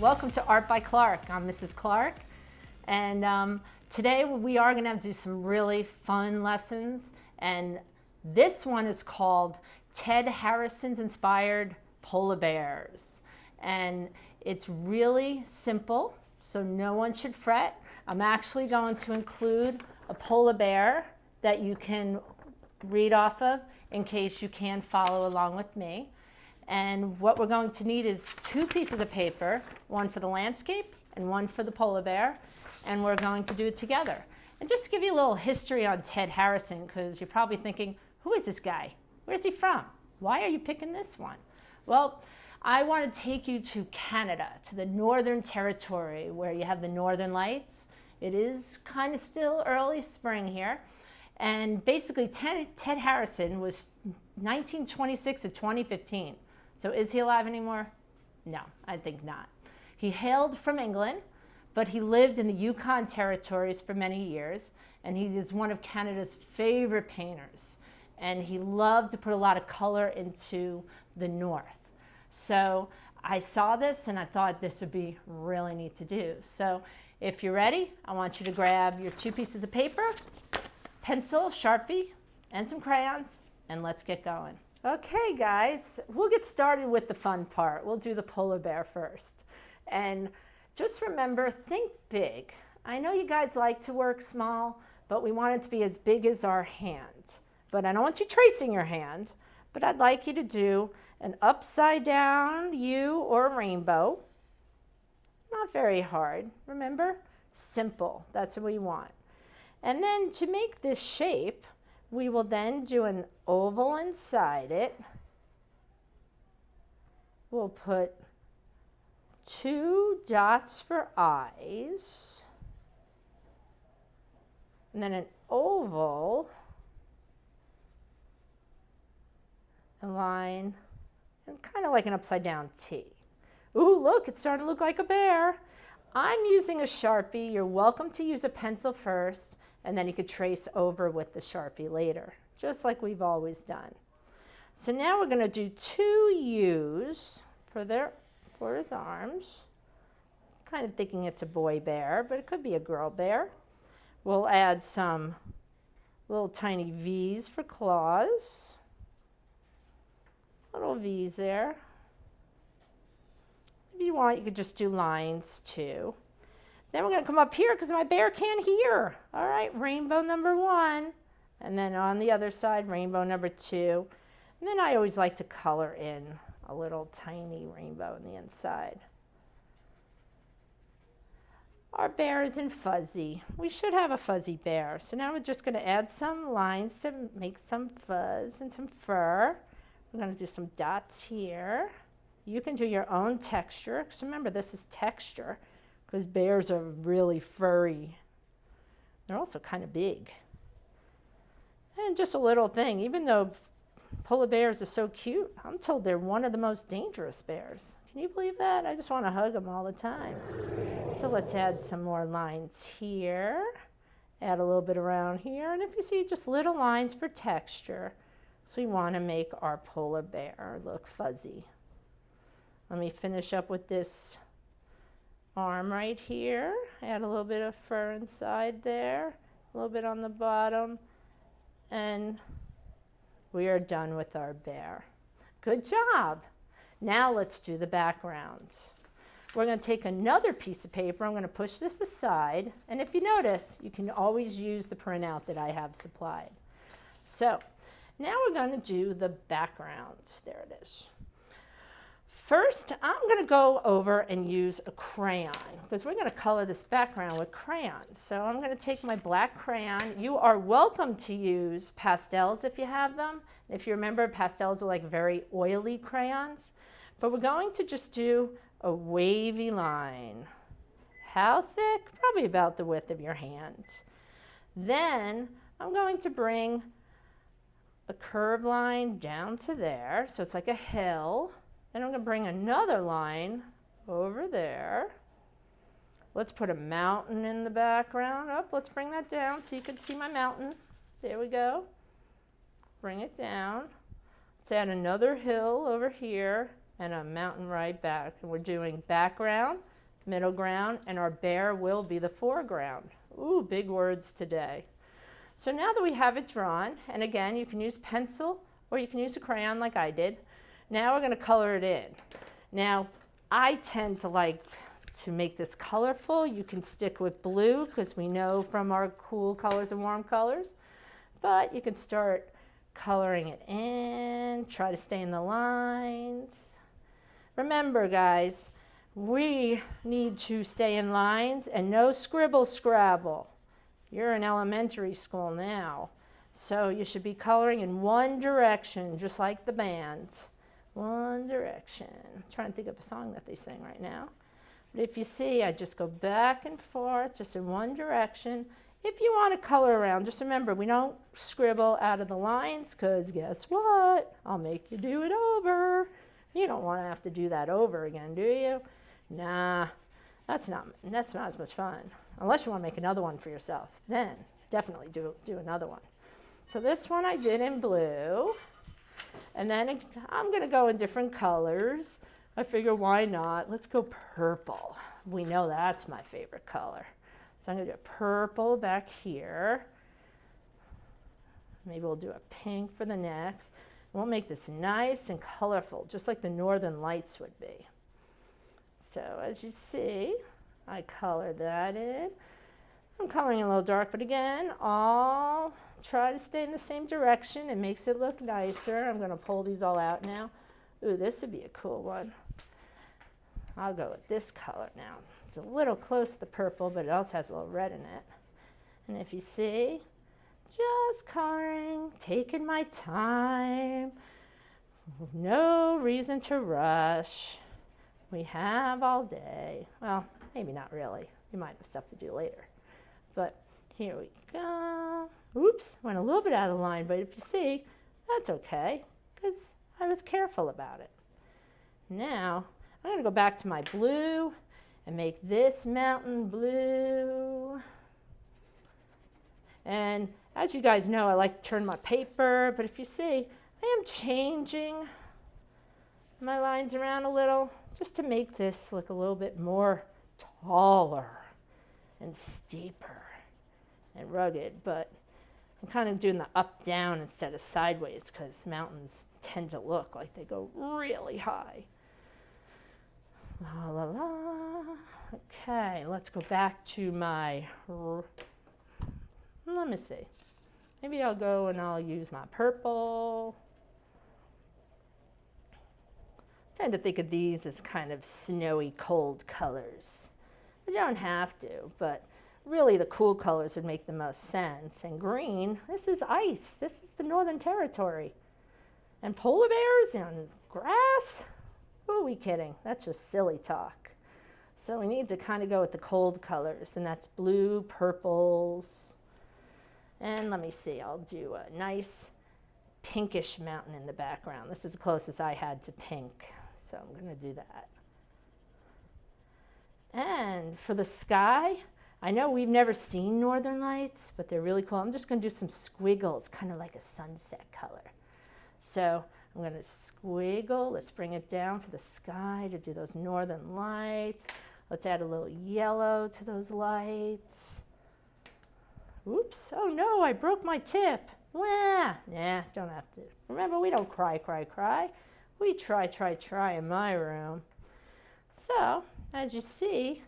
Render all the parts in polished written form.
Welcome to Art by Clark. I'm Mrs. Clark, and today we are going to do some really fun lessons, and this one is called Ted Harrison's Inspired Polar Bears, and it's really simple, so no one should fret. I'm actually going to include a polar bear that you can read off of in case you can follow along with me. And what we're going to need is 2 pieces of paper, one for the landscape and one for the polar bear, and we're going to do it together. And just to give you a little history on Ted Harrison, because you're probably thinking, who is this guy? Where's he from? Why are you picking this one? Well, I want to take you to Canada, to the Northern Territory, where you have the Northern Lights. It is kind of still early spring here. And basically, Ted Harrison was 1926 to 2015. So is he alive anymore? No, I think not. He hailed from England, but he lived in the Yukon territories for many years, and he is one of Canada's favorite painters. And he loved to put a lot of color into the North. So I saw this and I thought this would be really neat to do. So if you're ready, I want you to grab your 2 pieces of paper, pencil, Sharpie, and some crayons, and let's get going. Okay, guys, we'll get started with the fun part. We'll do the polar bear first. And just remember, think big. I know you guys like to work small, but we want it to be as big as our hand. But I don't want you tracing your hand, but I'd like you to do an upside down U or a rainbow. Not very hard, remember? Simple, that's what we want. And then to make this shape, we will then do an oval inside it. We'll put 2 dots for eyes, and then an oval, a line, and kind of like an upside down T. Ooh, look, it's starting to look like a bear. I'm using a Sharpie. You're welcome to use a pencil first, and then you could trace over with the Sharpie later, just like we've always done. So now we're going to do 2 U's for his arms. Kind of thinking it's a boy bear, but it could be a girl bear. We'll add some little tiny V's for claws. Little V's there. If you want, you could just do lines too. Then we're going to come up here because my bear can't hear. All right, rainbow number 1. And then on the other side, rainbow number 2. And then I always like to color in a little tiny rainbow on the inside. Our bear is in fuzzy. We should have a fuzzy bear. So now we're just going to add some lines to make some fuzz and some fur. We're going to do some dots here. You can do your own texture, because remember, this is texture, because bears are really furry. They're also kind of big. And just a little thing, even though polar bears are so cute, I'm told they're one of the most dangerous bears. Can you believe that? I just want to hug them all the time. So let's add some more lines here. Add a little bit around here. And if you see, just little lines for texture. So we want to make our polar bear look fuzzy. Let me finish up with this arm right here. Add a little bit of fur inside there, a little bit on the bottom, and we are done with our bear. Good job. Now let's do the background. We're going to take another piece of paper. I'm going to push this aside, and if you notice, you can always use the printout that I have supplied. So now we're going to do the background. There it is. First, I'm going to go over and use a crayon because we're going to color this background with crayons. So I'm going to take my black crayon. You are welcome to use pastels if you have them. If you remember, pastels are like very oily crayons. But we're going to just do a wavy line. How thick? Probably about the width of your hand. Then I'm going to bring a curved line down to there. So it's like a hill. Then I'm going to bring another line over there. Let's put a mountain in the background. Oh, let's bring that down so you can see my mountain. There we go. Bring it down. Let's add another hill over here. and a mountain right back. And we're doing background, middle ground, and our bear will be the foreground. Ooh, big words today. So now that we have it drawn, and again, you can use pencil or you can use a crayon like I did. Now we're going to color it in. Now, I tend to like to make this colorful. You can stick with blue because we know from our cool colors and warm colors, but you can start coloring it in, try to stay in the lines. Remember, guys, we need to stay in lines and no scribble scrabble. You're in elementary school now, so you should be coloring in one direction, just like the band. One direction. I'm trying to think of a song that they sing right now. But if you see, I just go back and forth, just in one direction. If you want to color around, just remember, we don't scribble out of the lines, because guess what? I'll make you do it over. You don't want to have to do that over again, do you? Nah, that's not as much fun. Unless you want to make another one for yourself. Then definitely do another one. So this one I did in blue. And then I'm going to go in different colors. I figure, why not? Let's go purple. We know that's my favorite color. So I'm going to do a purple back here. Maybe we'll do a pink for the next. We'll make this nice and colorful, just like the Northern Lights would be. So as you see, I color that in. I'm coloring a little dark, but again, I'll try to stay in the same direction. It makes it look nicer. I'm going to pull these all out now. Ooh, this would be a cool one. I'll go with this color now. It's a little close to the purple, but it also has a little red in it. And if you see, just coloring, taking my time. No reason to rush. We have all day. Well, maybe not really. You might have stuff to do later. But here we go. Oops, went a little bit out of line, but if you see, that's okay, because I was careful about it. Now, I'm going to go back to my blue and make this mountain blue. And as you guys know, I like to turn my paper, but if you see, I am changing my lines around a little just to make this look a little bit more taller and steeper and rugged, but I'm kind of doing the up-down instead of sideways because mountains tend to look like they go really high. La la la. Okay, let's go back to my, let me see. Maybe I'll go and I'll use my purple. I tend to think of these as kind of snowy, cold colors. You don't have to, but really the cool colors would make the most sense. And green, this is ice. This is the Northern Territory. And polar bears and grass? Who are we kidding? That's just silly talk. So we need to kind of go with the cold colors, and that's blue, purples. And let me see, I'll do a nice pinkish mountain in the background. This is the closest I had to pink, so I'm going to do that. And for the sky, I know we've never seen Northern Lights, but they're really cool. I'm just going to do some squiggles, kind of like a sunset color. So I'm going to squiggle. Let's bring it down for the sky to do those Northern Lights. Let's add a little yellow to those lights. Oops. Oh no, I broke my tip. Wah. Nah, don't have to. Remember, we don't cry. We try in my room. So, as you see,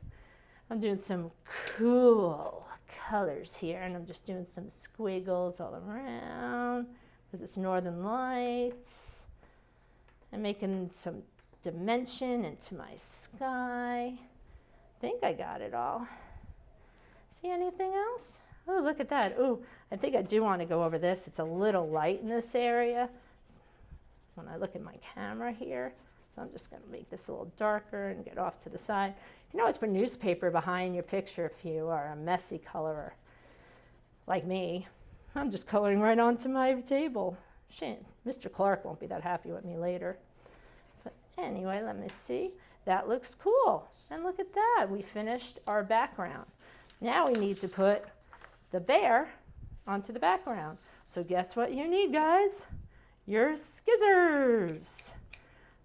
I'm doing some cool colors here, and I'm just doing some squiggles all around because it's Northern Lights. I'm making some dimension into my sky. I think I got it all. See anything else? Oh, look at that. Oh, I think I do want to go over this. It's a little light in this area when I look at my camera here. So I'm just going to make this a little darker and get off to the side. You can always put newspaper behind your picture if you are a messy colorer like me. I'm just coloring right onto my table. Shame. Mr. Clark won't be that happy with me later. But anyway, let me see. That looks cool. And look at that. We finished our background. Now we need to put the bear onto the background. So guess what you need, guys? Your scissors.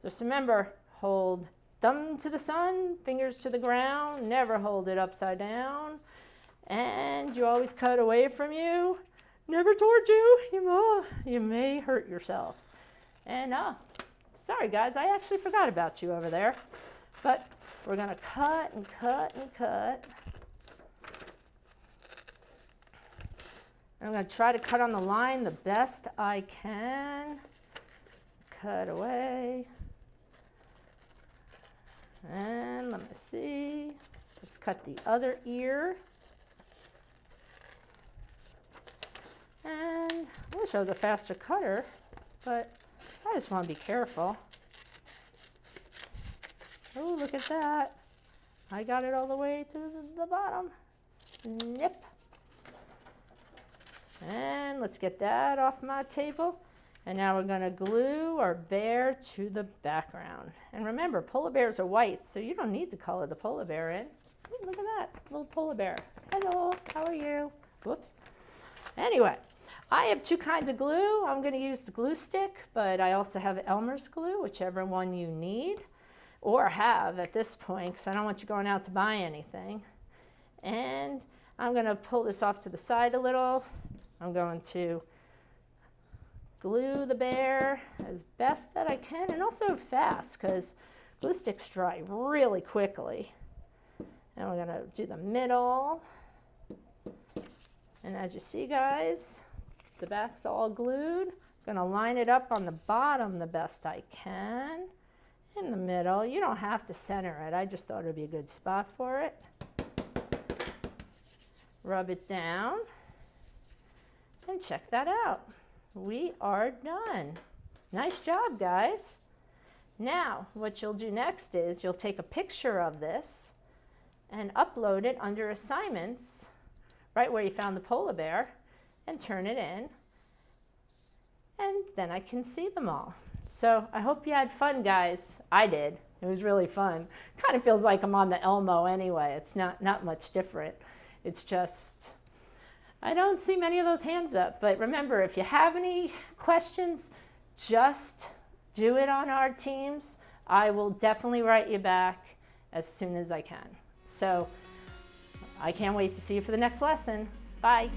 Just remember, hold thumb to the sun, fingers to the ground, never hold it upside down. And you always cut away from you, never towards you. You may hurt yourself. And sorry guys, I actually forgot about you over there. But we're gonna cut and cut and cut. I'm gonna try to cut on the line the best I can. Cut away. And let me see. Let's cut the other ear. And I wish I was a faster cutter, but I just want to be careful. Oh, look at that. I got it all the way to the bottom. Snip. And let's get that off my table. And now we're going to glue our bear to the background. And remember, polar bears are white, so you don't need to color the polar bear in. Ooh, look at that, little polar bear. Hello, how are you? Whoops. Anyway, I have two kinds of glue. I'm going to use the glue stick, but I also have Elmer's glue, whichever one you need or have at this point, because I don't want you going out to buy anything. And I'm going to pull this off to the side a little. I'm going to glue the bear as best that I can, and also fast, because glue sticks dry really quickly. And we're going to do the middle. And as you see, guys, the back's all glued. I'm going to line it up on the bottom the best I can. In the middle, you don't have to center it. I just thought it would be a good spot for it. Rub it down. And check that out. We are done. Nice job, guys. Now, what you'll do next is you'll take a picture of this and upload it under assignments, right where you found the polar bear, and turn it in. And then I can see them all. So I hope you had fun, guys. I did. It was really fun. Kind of feels like I'm on the Elmo anyway. It's not much different. It's just, I don't see many of those hands up. But remember, if you have any questions, just do it on our teams. I will definitely write you back as soon as I can. So I can't wait to see you for the next lesson. Bye.